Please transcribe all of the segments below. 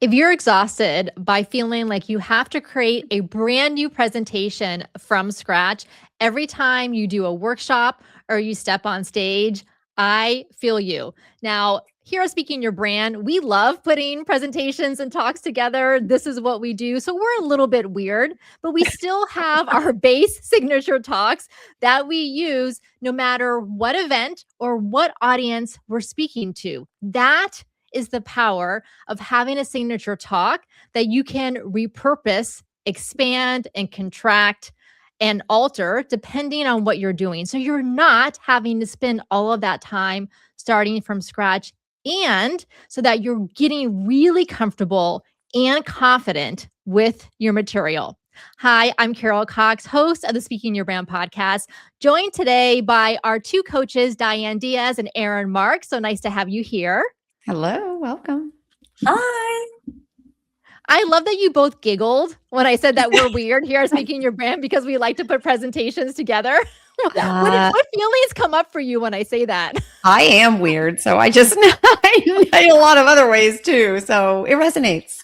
If you're exhausted by feeling like you have to create a brand new presentation from scratch every time you do a workshop or you step on stage, I feel you. Now, here at Speaking Your Brand, we love putting presentations and talks together. This is what we do. So we're a little bit weird, but we still have our base signature talks that we use no matter what event or what audience we're speaking to. That is the power of having a signature talk that you can repurpose, expand, and contract and alter depending on what you're doing. So you're not having to spend all of that time starting from scratch, and so that you're getting really comfortable and confident with your material. Hi, I'm Carol Cox, host of the Speaking Your Brand podcast, joined today by our two coaches, Diane Diaz and Erin Mark. So nice to have you here. Hello, welcome. Hi. I love that you both giggled when I said that we're weird here at Speaking Your Brand because we like to put presentations together. What feelings come up for you when I say that? I am weird, so I just in a lot of other ways too. So it resonates.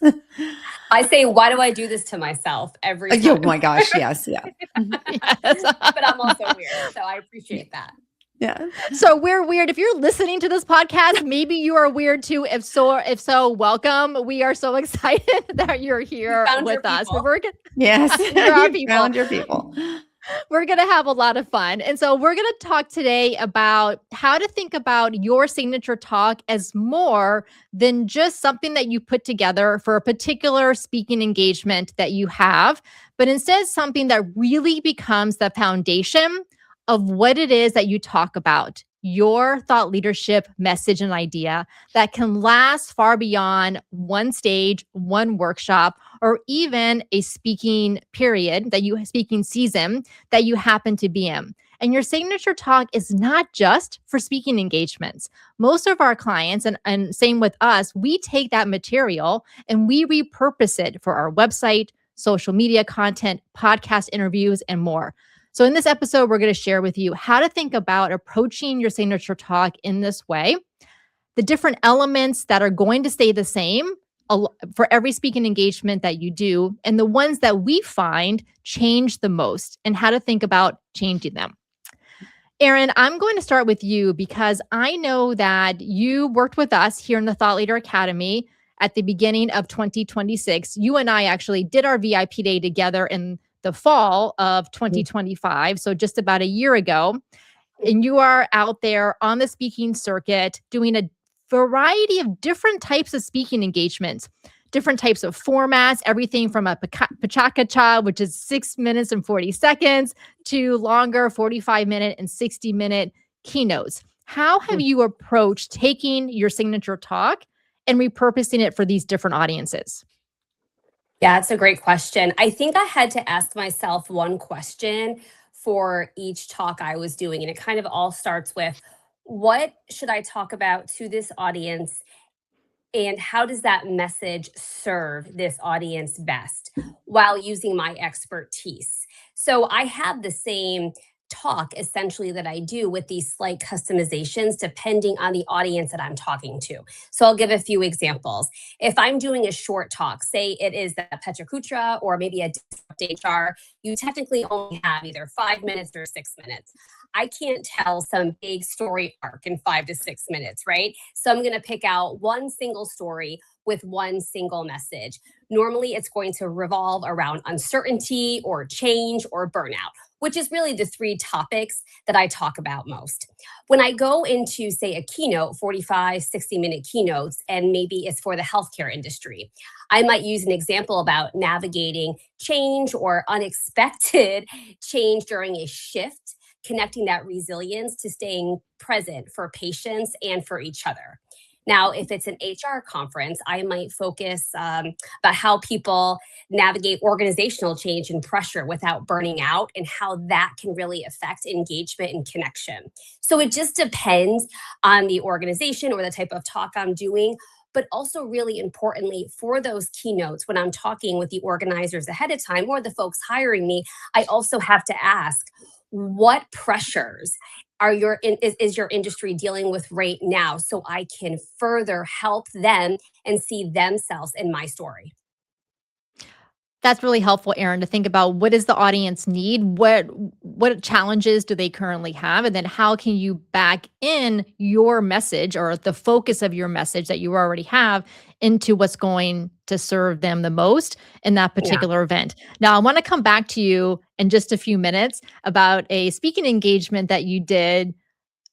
I say, why do I do this to myself every time? Oh my gosh, yes, yeah. Yes. But I'm also weird, so I appreciate that. Yeah. So we're weird. If you're listening to this podcast, maybe you are weird too. If so, welcome. We are so excited that you're here with us. Yes, you found your people. We're going to have a lot of fun. And so we're going to talk today about how to think about your signature talk as more than just something that you put together for a particular speaking engagement that you have, but instead something that really becomes the foundation of what it is that you talk about, your thought leadership message and idea that can last far beyond one stage, one workshop, or even a speaking season that you happen to be in. And your signature talk is not just for speaking engagements. Most of our clients, and same with us, we take that material and we repurpose it for our website, social media content, podcast interviews, and more. So in this episode, we're going to share with you how to think about approaching your signature talk in this way, the different elements that are going to stay the same for every speaking engagement that you do, and the ones that we find change the most, and how to think about changing them. Erin, I'm going to start with you because I know that you worked with us here in the Thought Leader Academy at the beginning of 2026. You and I actually did our VIP day together in the fall of 2025, so just about a year ago. And you are out there on the speaking circuit doing a variety of different types of speaking engagements, different types of formats, everything from a pachaca, which is 6 minutes and 40 seconds, to longer 45-minute and 60-minute keynotes. How have you approached taking your signature talk and repurposing it for these different audiences? Yeah, it's a great question. I think I had to ask myself one question for each talk I was doing. And it kind of all starts with, what should I talk about to this audience? And how does that message serve this audience best while using my expertise? So I have the same talk essentially that I do with these slight customizations depending on the audience that I'm talking to. So I'll give a few examples. If I'm doing a short talk, say it is the Petra Kutra or maybe a Disrupt HR, you technically only have either 5 minutes or 6 minutes. I can't tell some big story arc in 5 to 6 minutes, right? So I'm going to pick out one single story with one single message. Normally, it's going to revolve around uncertainty or change or burnout, which is really the 3 topics that I talk about most. When I go into, say, a keynote, 45, 60-minute keynotes, and maybe it's for the healthcare industry, I might use an example about navigating change or unexpected change during a shift, connecting that resilience to staying present for patients and for each other. Now, if it's an HR conference, I might focus about how people navigate organizational change and pressure without burning out and how that can really affect engagement and connection. So it just depends on the organization or the type of talk I'm doing. But also really importantly, for those keynotes, when I'm talking with the organizers ahead of time or the folks hiring me, I also have to ask, what pressures is your industry dealing with right now, so I can further help them and see themselves in my story. That's really helpful, Erin, to think about what does the audience need? What challenges do they currently have? And then how can you back in your message or the focus of your message that you already have into what's going to serve them the most in that Yeah. particular event? Now, I want to come back to you in just a few minutes about a speaking engagement that you did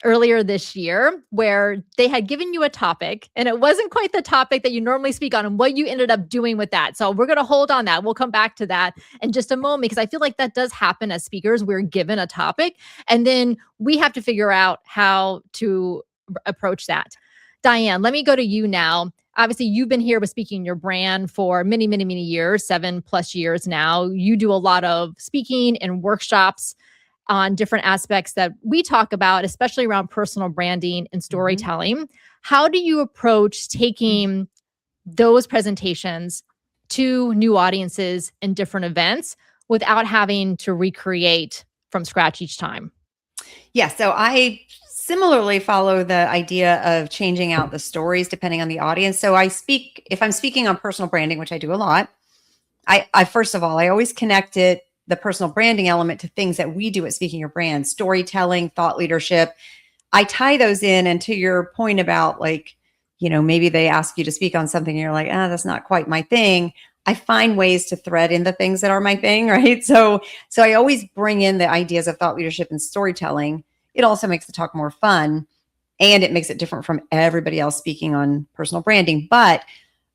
earlier this year where they had given you a topic and it wasn't quite the topic that you normally speak on and what you ended up doing with that. So we're going to hold on that. We'll come back to that in just a moment because I feel like that does happen as speakers. We're given a topic and then we have to figure out how to approach that. Diane, let me go to you now. Obviously, you've been here with Speaking Your Brand for many, many, many years, 7+ years now. You do a lot of speaking and workshops on different aspects that we talk about, especially around personal branding and storytelling. How do you approach taking those presentations to new audiences in different events without having to recreate from scratch each time? Yeah, so I similarly follow the idea of changing out the stories depending on the audience. So if I'm speaking on personal branding, which I do a lot, I first of all, I always connect the personal branding element to things that we do at Speaking Your Brand, storytelling, thought leadership. I tie those in. And to your point about like, maybe they ask you to speak on something and you're like, that's not quite my thing. I find ways to thread in the things that are my thing, right? So I always bring in the ideas of thought leadership and storytelling. It also makes the talk more fun and it makes it different from everybody else speaking on personal branding. But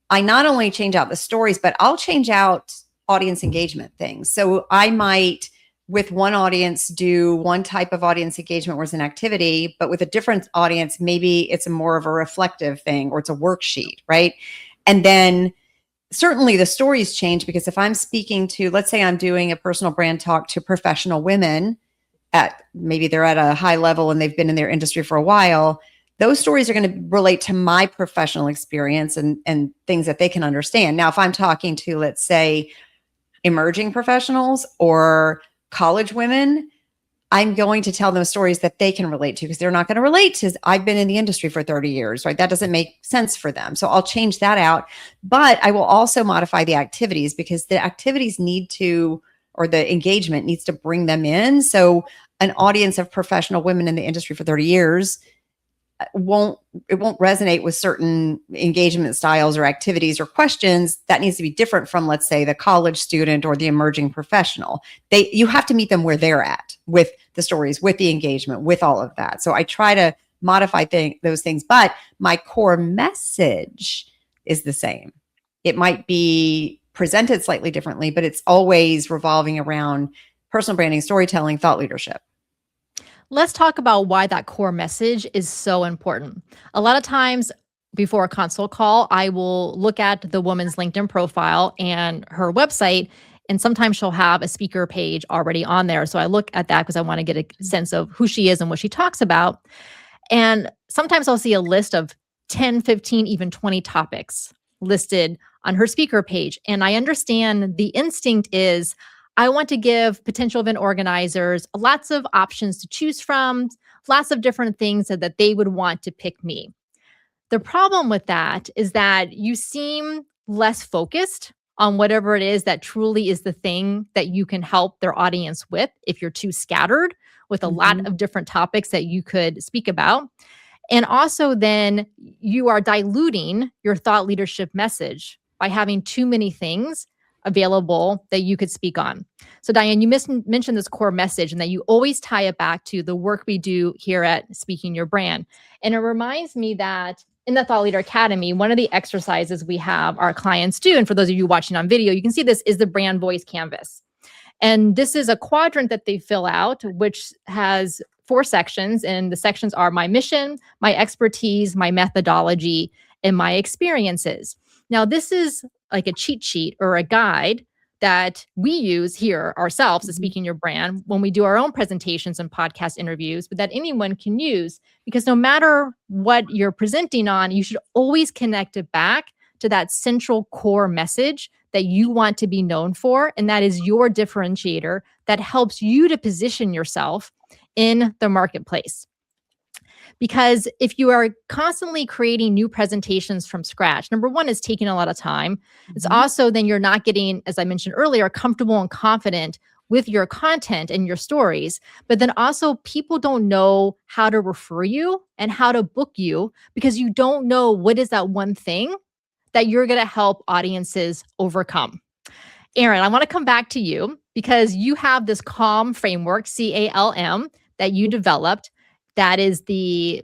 I not only change out the stories, but I'll change out audience engagement things. So I might, with one audience, do one type of audience engagement where it's an activity, but with a different audience, maybe it's more of a reflective thing or it's a worksheet, right? And then certainly the stories change because if I'm speaking to, let's say I'm doing a personal brand talk to professional women maybe they're at a high level and they've been in their industry for a while, those stories are going to relate to my professional experience and things that they can understand. Now, if I'm talking to, let's say, emerging professionals or college women, I'm going to tell them stories that they can relate to because they're not going to relate to, I've been in the industry for 30 years, right? That doesn't make sense for them. So I'll change that out. But I will also modify the activities because the activities or the engagement needs to bring them in. So an audience of professional women in the industry for 30 years won't resonate with certain engagement styles or activities or questions. That needs to be different from, let's say, the college student or the emerging professional. You have to meet them where they're at with the stories, with the engagement, with all of that. So I try to modify those things, but my core message is the same. It might be presented slightly differently, but it's always revolving around personal branding, storytelling, thought leadership. Let's talk about why that core message is so important. A lot of times before a consult call, I will look at the woman's LinkedIn profile and her website, and sometimes she'll have a speaker page already on there. So I look at that because I want to get a sense of who she is and what she talks about. And sometimes I'll see a list of 10, 15, even 20 topics listed on her speaker page. And I understand the instinct is I want to give potential event organizers lots of options to choose from, lots of different things so that they would want to pick me. The problem with that is that you seem less focused on whatever it is that truly is the thing that you can help their audience with if you're too scattered with a lot of different topics that you could speak about. And also then you are diluting your thought leadership message by having too many things available that you could speak on. So Diane, you mentioned this core message and that you always tie it back to the work we do here at Speaking Your Brand. And it reminds me that in the Thought Leader Academy, one of the exercises we have our clients do, and for those of you watching on video, you can see this is the brand voice canvas. And this is a quadrant that they fill out, which has 4 sections. And the sections are my mission, my expertise, my methodology, and my experiences. Now, this is like a cheat sheet or a guide that we use here ourselves at Speaking Your Brand when we do our own presentations and podcast interviews, but that anyone can use because no matter what you're presenting on, you should always connect it back to that central core message that you want to be known for. And that is your differentiator that helps you to position yourself in the marketplace. Because if you are constantly creating new presentations from scratch, number one, is taking a lot of time. It's also then you're not getting, as I mentioned earlier, comfortable and confident with your content and your stories. But then also people don't know how to refer you and how to book you because you don't know what is that one thing that you're going to help audiences overcome. Erin, I want to come back to you because you have this CALM framework, CALM, that you developed. That is the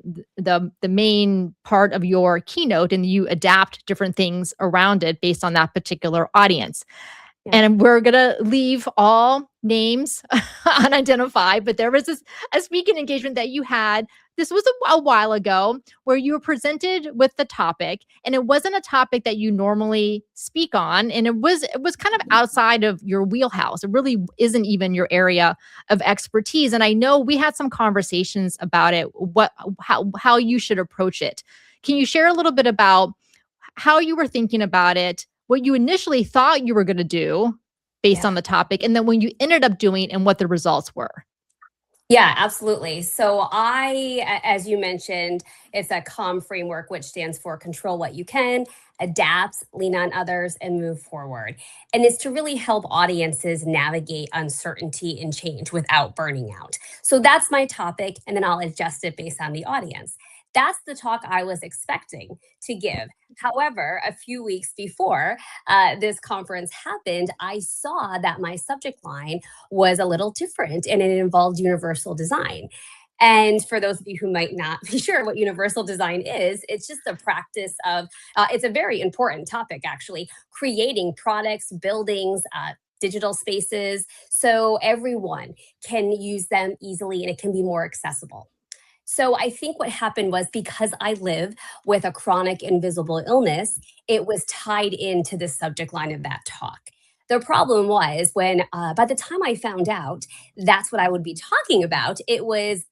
main part of your keynote, and you adapt different things around it based on that particular audience. Yeah. And we're going to leave all names unidentified, but there was a speaking engagement that you had. This was a while ago where you were presented with the topic, and it wasn't a topic that you normally speak on. And it was kind of outside of your wheelhouse. It really isn't even your area of expertise. And I know we had some conversations about it, how you should approach it. Can you share a little bit about how you were thinking about it, what you initially thought you were going to do based on the topic, and then when you ended up doing and what the results were? Yeah, absolutely. So as you mentioned, it's a CALM framework, which stands for control what you can, adapt, lean on others, and move forward. And it's to really help audiences navigate uncertainty and change without burning out. So that's my topic, and then I'll adjust it based on the audience. That's the talk I was expecting to give. However, a few weeks before this conference happened, I saw that my subject line was a little different and it involved universal design. And for those of you who might not be sure what universal design is, it's just the practice of, it's a very important topic actually, creating products, buildings, digital spaces, so everyone can use them easily and it can be more accessible. So I think what happened was because I live with a chronic invisible illness, it was tied into the subject line of that talk. The problem was when, by the time I found out that's what I would be talking about, it was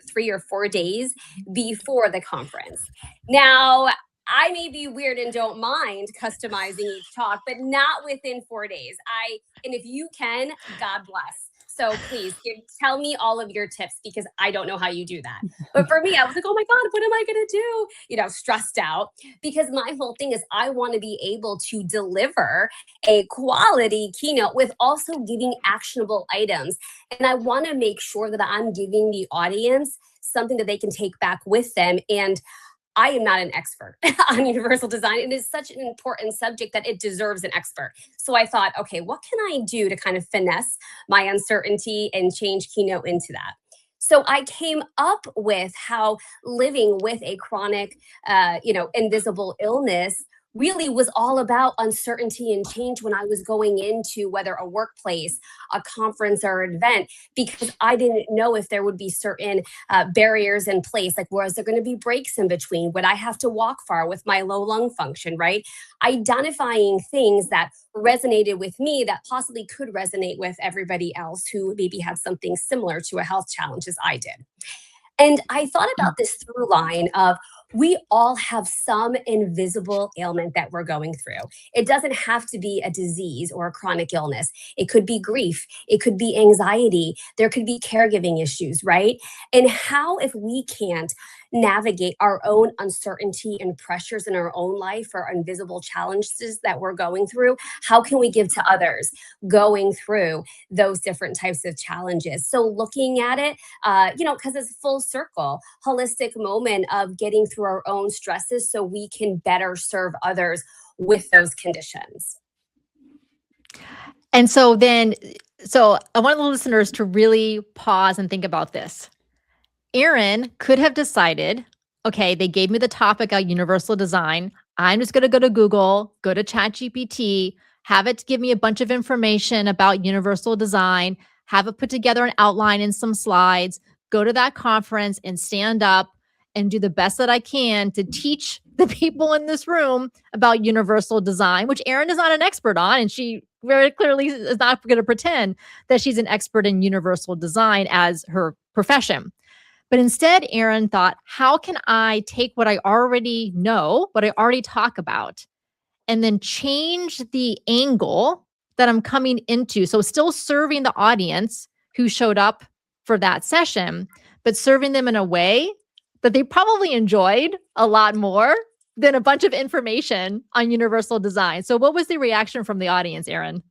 3 or 4 days before the conference. Now, I may be weird and don't mind customizing each talk, but not within 4 days. And if you can, God bless. So please tell me all of your tips because I don't know how you do that. But for me, I was like, oh my God, what am I going to do? Stressed out because my whole thing is I want to be able to deliver a quality keynote with also giving actionable items. And I want to make sure that I'm giving the audience something that they can take back with them. And I am not an expert on universal design. It is such an important subject that it deserves an expert. So I thought, okay, what can I do to kind of finesse my uncertainty and change keynote into that? So I came up with how living with a chronic, invisible illness really was all about uncertainty and change when I was going into whether a workplace, a conference, or an event, because I didn't know if there would be certain barriers in place. Like, was there going to be breaks in between? Would I have to walk far with my low lung function, right? Identifying things that resonated with me that possibly could resonate with everybody else who maybe had something similar to a health challenge as I did. And I thought about this through line of we all have some invisible ailment that we're going through. It doesn't have to be a disease or a chronic illness. It could be grief. It could be anxiety. There could be caregiving issues, right? And how, if we can't navigate our own uncertainty and pressures in our own life or invisible challenges that we're going through, how can we give to others going through those different types of challenges? So looking at it, because it's full circle, holistic moment of getting through our own stresses so we can better serve others with those conditions. And so I want the listeners to really pause and think about this. Erin could have decided, okay, they gave me the topic of universal design. I'm just going to go to Google, go to ChatGPT, have it give me a bunch of information about universal design, have it put together an outline and some slides, go to that conference and stand up and do the best that I can to teach the people in this room about universal design, which Erin is not an expert on. And she very clearly is not going to pretend that she's an expert in universal design as her profession. But instead, Erin thought, how can I take what I already know, what I already talk about, and then change the angle that I'm coming into? So still serving the audience who showed up for that session, but serving them in a way that they probably enjoyed a lot more than a bunch of information on universal design. So what was the reaction from the audience, Erin?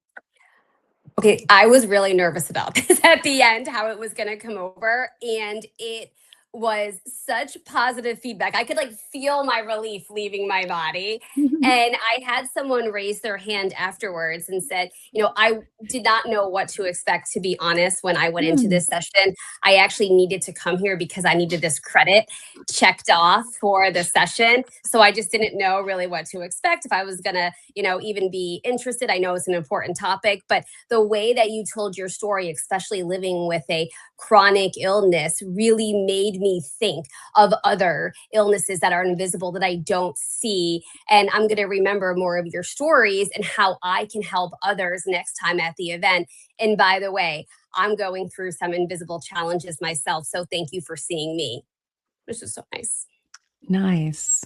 Okay, I was really nervous about this at the end, how it was going to come over. And it was such positive feedback. I could like feel my relief leaving my body. And I had someone raise their hand afterwards and said, I did not know what to expect, to be honest, when I went into this session. I actually needed to come here because I needed this credit checked off for the session. So I just didn't know really what to expect, if I was going to, even be interested. I know it's an important topic, but the way that you told your story, especially living with a chronic illness, really made me think of other illnesses that are invisible that I don't see. And I'm going to remember more of your stories and how I can help others next time at the event. And by the way, I'm going through some invisible challenges myself. So thank you for seeing me. Which is so nice. Nice.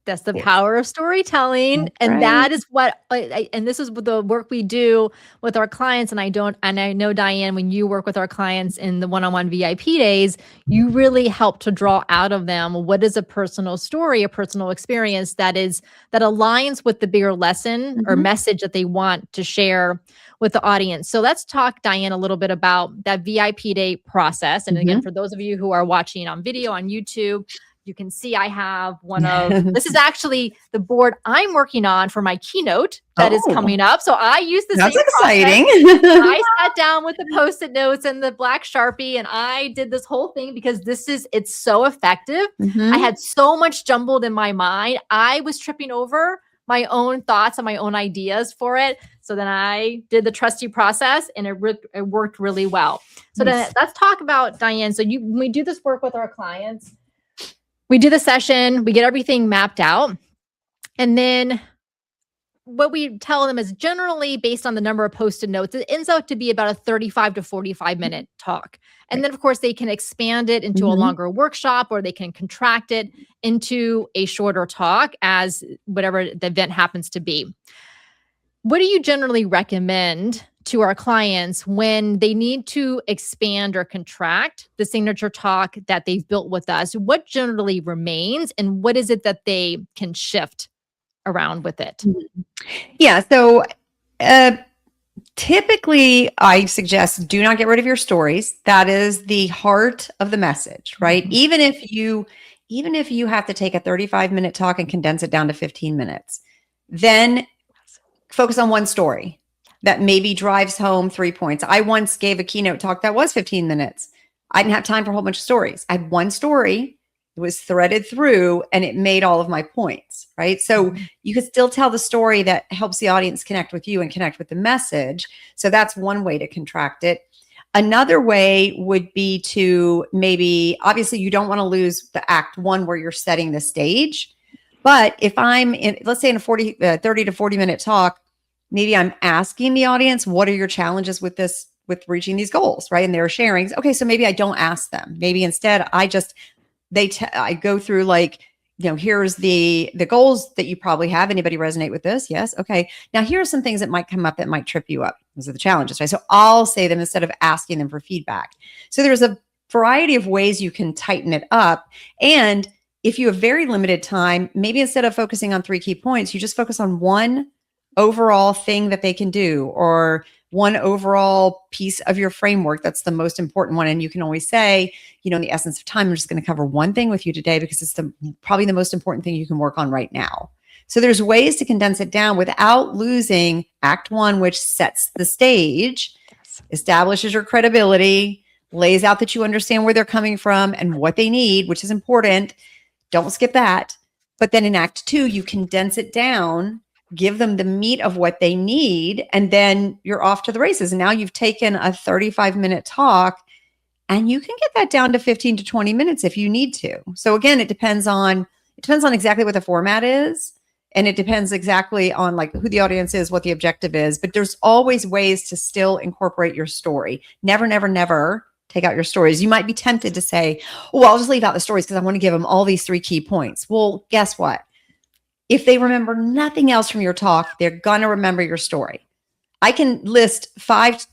That's the power of storytelling. That's and right. that is what, and this is the work we do with our clients. And I know, Diane, when you work with our clients in the one-on-one VIP days, you really help to draw out of them what is a personal story, a personal experience that aligns with the bigger lesson or message that they want to share with the audience. So let's talk, Diane, a little bit about that VIP day process. And again, for those of you who are watching on video on YouTube, you can see I have this is actually the board I'm working on for my keynote that is coming up. So I use the That's same exciting. I sat down with the Post-it notes and the black Sharpie, and I did this whole thing because it's so effective. I had so much jumbled in my mind. I was tripping over my own thoughts and my own ideas for it. So then I did the trusty process, and it worked really well. So then let's talk about, Diane. So when we do this work with our clients, we do the session, we get everything mapped out. And then what we tell them is generally based on the number of Post-it notes, it ends out to be about a 35 to 45 minute talk. And then of course they can expand it into a longer workshop, or they can contract it into a shorter talk as whatever the event happens to be. What do you generally recommend to our clients when they need to expand or contract the signature talk that they've built with us? What generally remains, and what is it that they can shift around with it? Yeah. So typically I suggest do not get rid of your stories. That is the heart of the message, right? Even if you have to take a 35-minute talk and condense it down to 15 minutes, then focus on one story that maybe drives home 3 points. I once gave a keynote talk that was 15 minutes. I didn't have time for a whole bunch of stories. I had one story. It was threaded through and it made all of my points, right? So you could still tell the story that helps the audience connect with you and connect with the message. So that's one way to contract it. Another way would be to maybe, obviously you don't want to lose the act one where you're setting the stage. But if I'm in, let's say in a 30 to 40 minute talk, maybe I'm asking the audience, what are your challenges with this, with reaching these goals, right? And they're sharing. Okay, so maybe I don't ask them. Maybe instead I go through like, here's the goals that you probably have. Anybody resonate with this? Yes. Okay. Now here are some things that might come up that might trip you up. Those are the challenges, right? So I'll say them instead of asking them for feedback. So there's a variety of ways you can tighten it up. And if you have very limited time, maybe instead of focusing on 3 key points, you just focus on one overall thing that they can do, or one overall piece of your framework that's the most important one. And you can always say, in the essence of time, I'm just going to cover one thing with you today because it's probably the most important thing you can work on right now. So there's ways to condense it down without losing act one, which sets the stage, establishes your credibility, lays out that you understand where they're coming from and what they need, which is important. Don't skip that. But then in act two, you condense it down, give them the meat of what they need, and then you're off to the races. And now you've taken a 35-minute talk and you can get that down to 15 to 20 minutes if you need to. So again, it depends on exactly what the format is. And it depends exactly on like who the audience is, what the objective is, but there's always ways to still incorporate your story. Never, never, never take out your stories. You might be tempted to say, oh, I'll just leave out the stories because I want to give them all these 3 key points. Well, guess what? If they remember nothing else from your talk, they're going to remember your story. I can list 5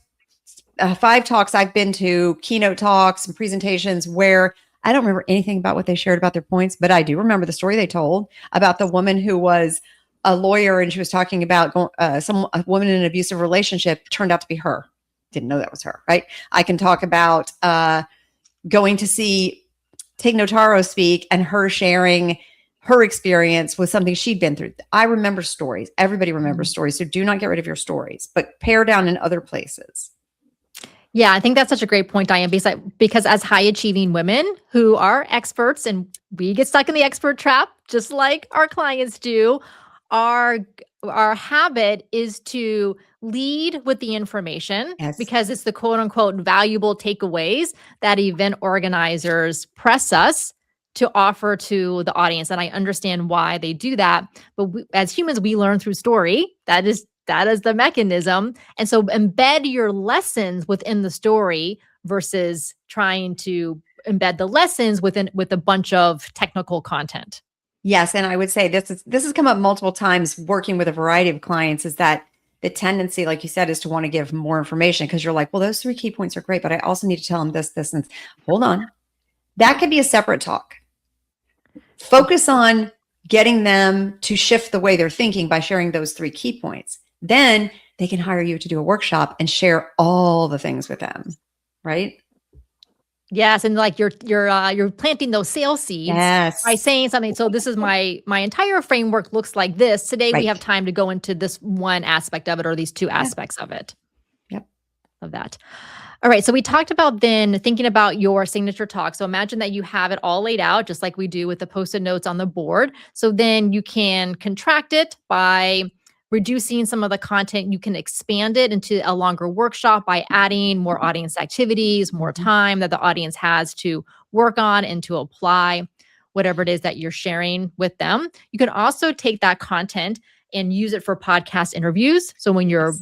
talks I've been to, keynote talks and presentations where I don't remember anything about what they shared about their points, but I do remember the story they told about the woman who was a lawyer, and she was talking about a woman in an abusive relationship turned out to be her. Didn't know that was her, right? I can talk about going to see Tig Notaro speak and her sharing her experience with something she'd been through. I remember stories. Everybody remembers stories. So do not get rid of your stories, but pare down in other places. Yeah, I think that's such a great point, Diane, because as high achieving women who are experts, and we get stuck in the expert trap, just like our clients do, our habit is to lead with the information Yes. because it's the quote unquote valuable takeaways that event organizers press us to offer to the audience. And I understand why they do that. But as humans, we learn through story. That is the mechanism. And so embed your lessons within the story versus trying to embed the lessons with a bunch of technical content. Yes. And I would say this has come up multiple times working with a variety of clients, is that the tendency, like you said, is to want to give more information because you're like, well, those 3 key points are great, but I also need to tell them this, and hold on. That could be a separate talk. Focus on getting them to shift the way they're thinking by sharing those 3 key points. Then they can hire you to do a workshop and share all the things with them, right? Yes, and like you're planting those sales seeds by saying something. So this is my entire framework looks like this. Today we have time to go into this one aspect of it, or these 2 aspects of it. Yep. Of that. All right. So we talked about then thinking about your signature talk. So imagine that you have it all laid out, just like we do with the Post-it notes on the board. So then you can contract it by reducing some of the content. You can expand it into a longer workshop by adding more audience activities, more time that the audience has to work on and to apply whatever it is that you're sharing with them. You can also take that content and use it for podcast interviews. So when you're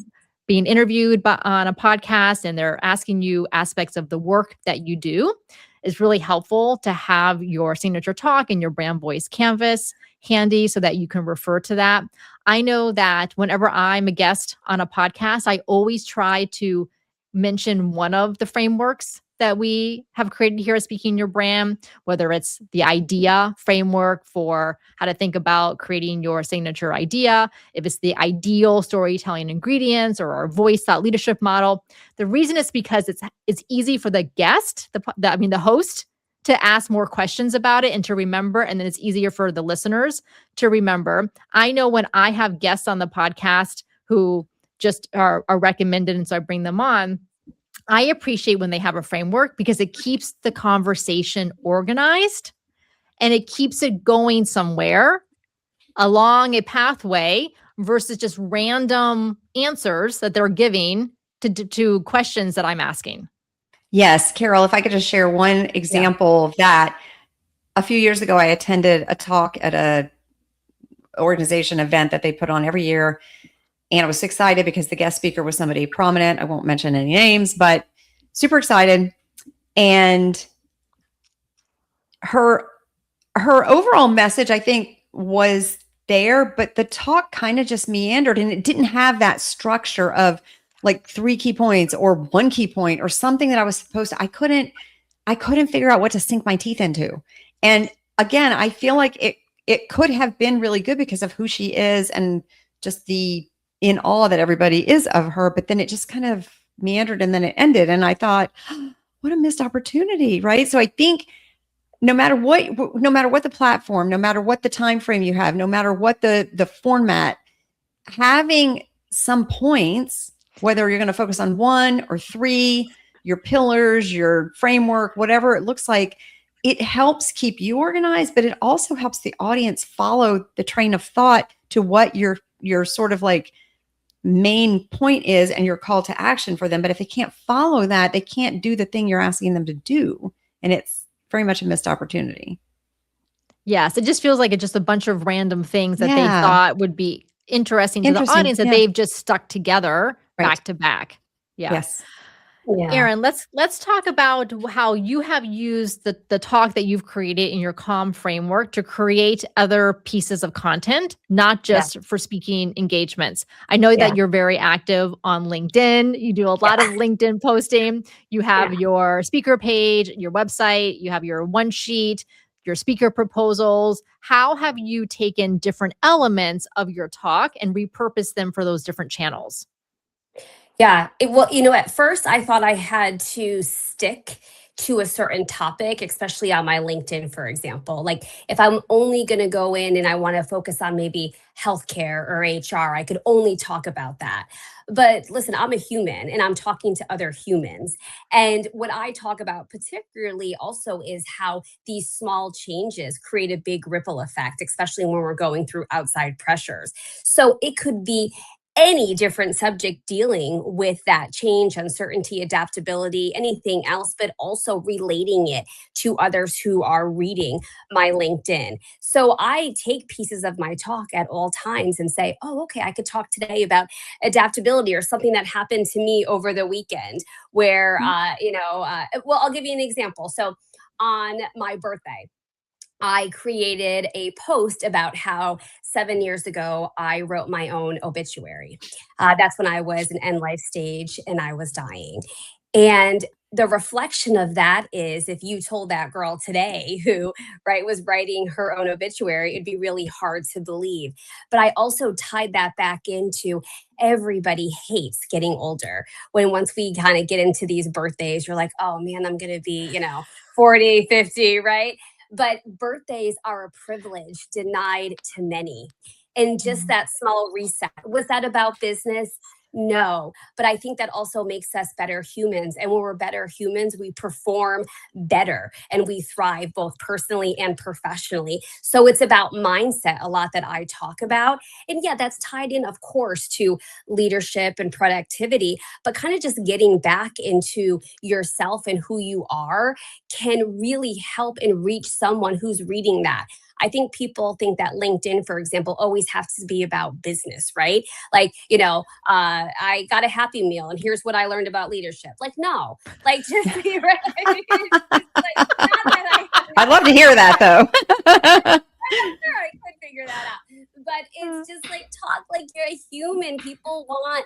being interviewed on a podcast and they're asking you aspects of the work that you do, it's really helpful to have your signature talk and your brand voice canvas handy so that you can refer to that. I know that whenever I'm a guest on a podcast, I always try to mention one of the frameworks that we have created here at Speaking Your Brand, whether it's the idea framework for how to think about creating your signature idea, if it's the ideal storytelling ingredients, or our voice thought leadership model. The reason is because it's easy for the guest, the host, to ask more questions about it and to remember, and then it's easier for the listeners to remember. I know when I have guests on the podcast who just are recommended, and so I bring them on, I appreciate when they have a framework because it keeps the conversation organized and it keeps it going somewhere along a pathway versus just random answers that they're giving to questions that I'm asking. Yes, Carol, if I could just share one example of that. A few years ago, I attended a talk at a organization event that they put on every year. And I was excited because the guest speaker was somebody prominent. I won't mention any names, but super excited. And her overall message, I think, was there, but the talk kind of just meandered, and it didn't have that structure of like 3 key points or 1 key point or something that I was supposed to. I couldn't figure out what to sink my teeth into. And again, I feel like it could have been really good because of who she is and just the in awe that everybody is of her, but then it just kind of meandered and then it ended. And I thought, oh, what a missed opportunity, right? So I think no matter what the platform, no matter what the time frame you have, no matter what the format, having some points, whether you're going to focus on 1 or 3, your pillars, your framework, whatever it looks like, it helps keep you organized, but it also helps the audience follow the train of thought to what your sort of like main point is and your call to action for them. But if they can't follow that, they can't do the thing you're asking them to do. And it's very much a missed opportunity. Yes, it just feels like it's just a bunch of random things that they thought would be interesting to the audience that they've just stuck together back to back. Yeah. Yes. Yeah. Erin, let's talk about how you have used the talk that you've created in your Calm framework to create other pieces of content, not Yeah. just for speaking engagements. I know Yeah. that you're very active on LinkedIn. You do a lot of LinkedIn posting. You have your speaker page, your website, you have your one sheet, your speaker proposals. How have you taken different elements of your talk and repurposed them for those different channels? Yeah. Well, at first I thought I had to stick to a certain topic, especially on my LinkedIn, for example. Like if I'm only going to go in and I want to focus on maybe healthcare or HR, I could only talk about that. But listen, I'm a human and I'm talking to other humans. And what I talk about particularly also is how these small changes create a big ripple effect, especially when we're going through outside pressures. So it could be any different subject dealing with that change, uncertainty, adaptability, anything else, but also relating it to others who are reading my LinkedIn. So I take pieces of my talk at all times and say, oh, okay, I could talk today about adaptability or something that happened to me over the weekend where, well, I'll give you an example. So on my birthday, I created a post about how 7 years ago I wrote my own obituary. That's when I was in end life stage and I was dying. And the reflection of that is if you told that girl today who was writing her own obituary, it'd be really hard to believe. But I also tied that back into everybody hates getting older. When once we kind of get into these birthdays, you're like, oh man, I'm gonna be 40, 50, right? But birthdays are a privilege denied to many. And just that small reset, was that about business? No, but I think that also makes us better humans. And when we're better humans, we perform better and we thrive both personally and professionally. So it's about mindset a lot that I talk about. And yeah, that's tied in, of course, to leadership and productivity, but kind of just getting back into yourself and who you are can really help and reach someone who's reading that. I think people think that LinkedIn, for example, always has to be about business, right? Like, I got a Happy Meal and here's what I learned about leadership. Like, no, like just be right. Like, not that I'd love to hear that though. I'm sure I could figure that out. But it's just like talk like you're a human. People want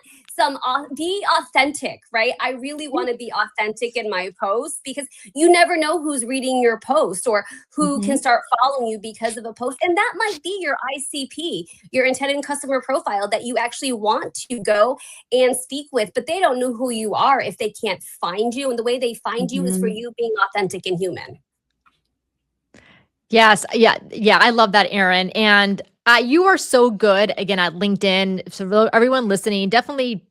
be authentic, right? I really want to be authentic in my posts because you never know who's reading your post or who can start following you because of a post. And that might be your ICP, your intended customer profile that you actually want to go and speak with, but they don't know who you are if they can't find you. And the way they find you is for you being authentic and human. Yes. Yeah. Yeah. I love that, Erin. And you are so good again at LinkedIn. So everyone listening, definitely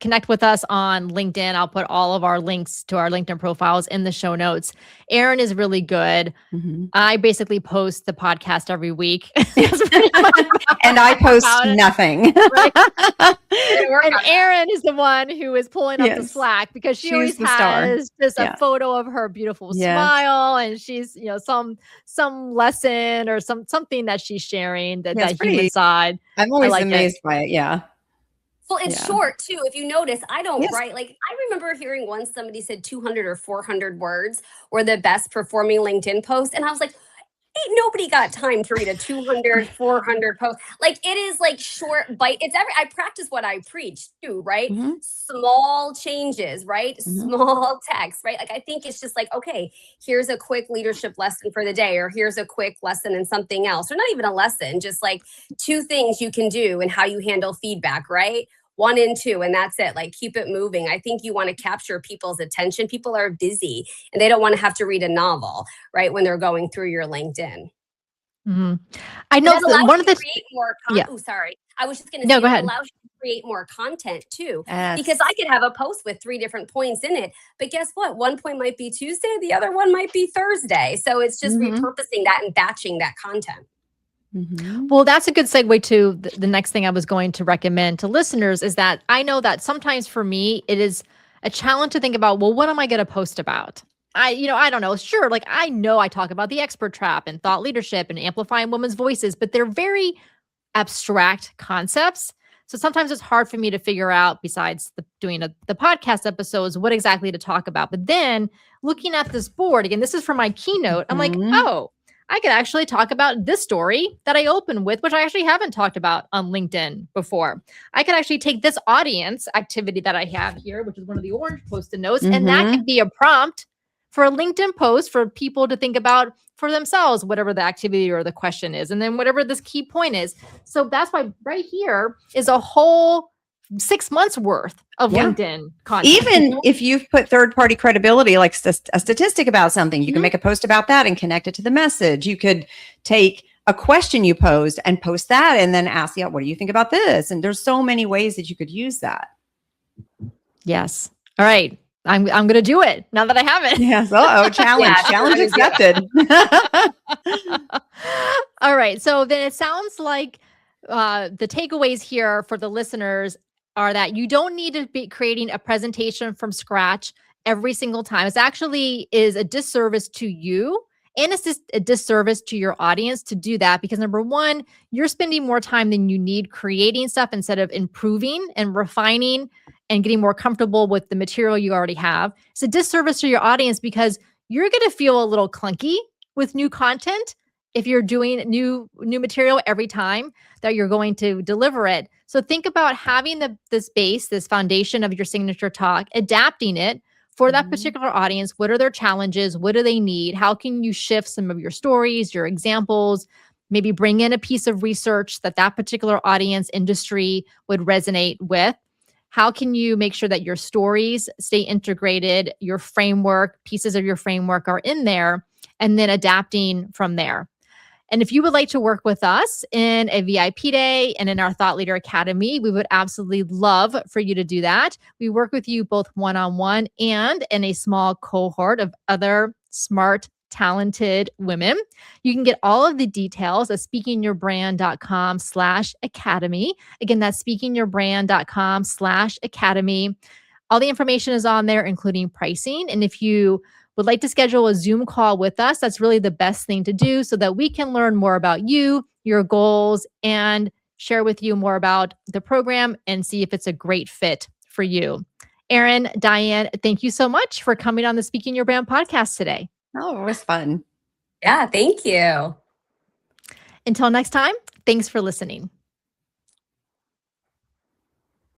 connect with us on LinkedIn. I'll put all of our links to our LinkedIn profiles in the show notes. Erin is really good. I basically post the podcast every week. And I post nothing. Right? And Erin is the one who is pulling up the slack because she always has just a photo of her beautiful smile, and she's some lesson or something that she's sharing that human side. I'm always amazed by it. Yeah. Well, it's short too. If you notice, I don't write like I remember hearing once somebody said 200 or 400 words were the best performing LinkedIn post. And I was like, ain't nobody got time to read a 200, 400 post. Like it is like short bite. I practice what I preach too, right? Small changes, right? Small text, right? Like I think it's just like, okay, here's a quick leadership lesson for the day, or here's a quick lesson in something else, or not even a lesson, just like 2 things you can do and how you handle feedback, right? 1 and 2, and that's it. Like keep it moving. I think you want to capture people's attention. People are busy and they don't want to have to read a novel, right? When they're going through your LinkedIn. I know one of the create more Oh, sorry. I was just going to say go ahead. It allows you to create more content too, because I could have a post with 3 different points in it. But guess what? One point might be Tuesday, the other one might be Thursday. So it's just repurposing that and batching that content. Well, that's a good segue to the next thing I was going to recommend to listeners is that I know that sometimes for me, it is a challenge to think about, well, what am I going to post about? I don't know. Sure. Like I know I talk about the expert trap and thought leadership and amplifying women's voices, but they're very abstract concepts. So sometimes it's hard for me to figure out, besides doing the podcast episodes, what exactly to talk about. But then looking at this board, again, this is for my keynote. I'm like, oh, I could actually talk about this story that I opened with, which I actually haven't talked about on LinkedIn before. I could actually take this audience activity that I have here, which is one of the orange Post-it notes, and that could be a prompt for a LinkedIn post for people to think about for themselves, whatever the activity or the question is, and then whatever this key point is. So that's why right here is a whole 6 months worth of LinkedIn content. Even if you've put third-party credibility, like a statistic about something, you can make a post about that and connect it to the message. You could take a question you posed and post that and then ask, what do you think about this? And there's so many ways that you could use that. Yes. All right. I'm going to do it now that I have it. Yes. Challenge. Challenge accepted. All right. So then it sounds like the takeaways here for the listeners are that you don't need to be creating a presentation from scratch every single time. It actually is a disservice to you, and it's just a disservice to your audience to do that, because number one, you're spending more time than you need creating stuff instead of improving and refining and getting more comfortable with the material you already have. It's a disservice to your audience because you're going to feel a little clunky with new content if you're doing new material every time that you're going to deliver it. So think about having this base, this foundation of your signature talk, adapting it for that particular audience. What are their challenges? What do they need? How can you shift some of your stories, your examples, maybe bring in a piece of research that particular audience industry would resonate with? How can you make sure that your stories stay integrated, your framework, pieces of your framework are in there, and then adapting from there? And if you would like to work with us in a VIP day and in our Thought Leader Academy, we would absolutely love for you to do that. We work with you both one-on-one and in a small cohort of other smart, talented women. You can get all of the details at speakingyourbrand.com/academy. Again, that's speakingyourbrand.com/academy. All the information is on there, including pricing. And if you would like to schedule a Zoom call with us, that's really the best thing to do so that we can learn more about you, your goals, and share with you more about the program and see if it's a great fit for you. Erin, Diane, thank you so much for coming on the Speaking Your Brand podcast today. Oh, it was fun. Yeah, thank you. Until next time, thanks for listening.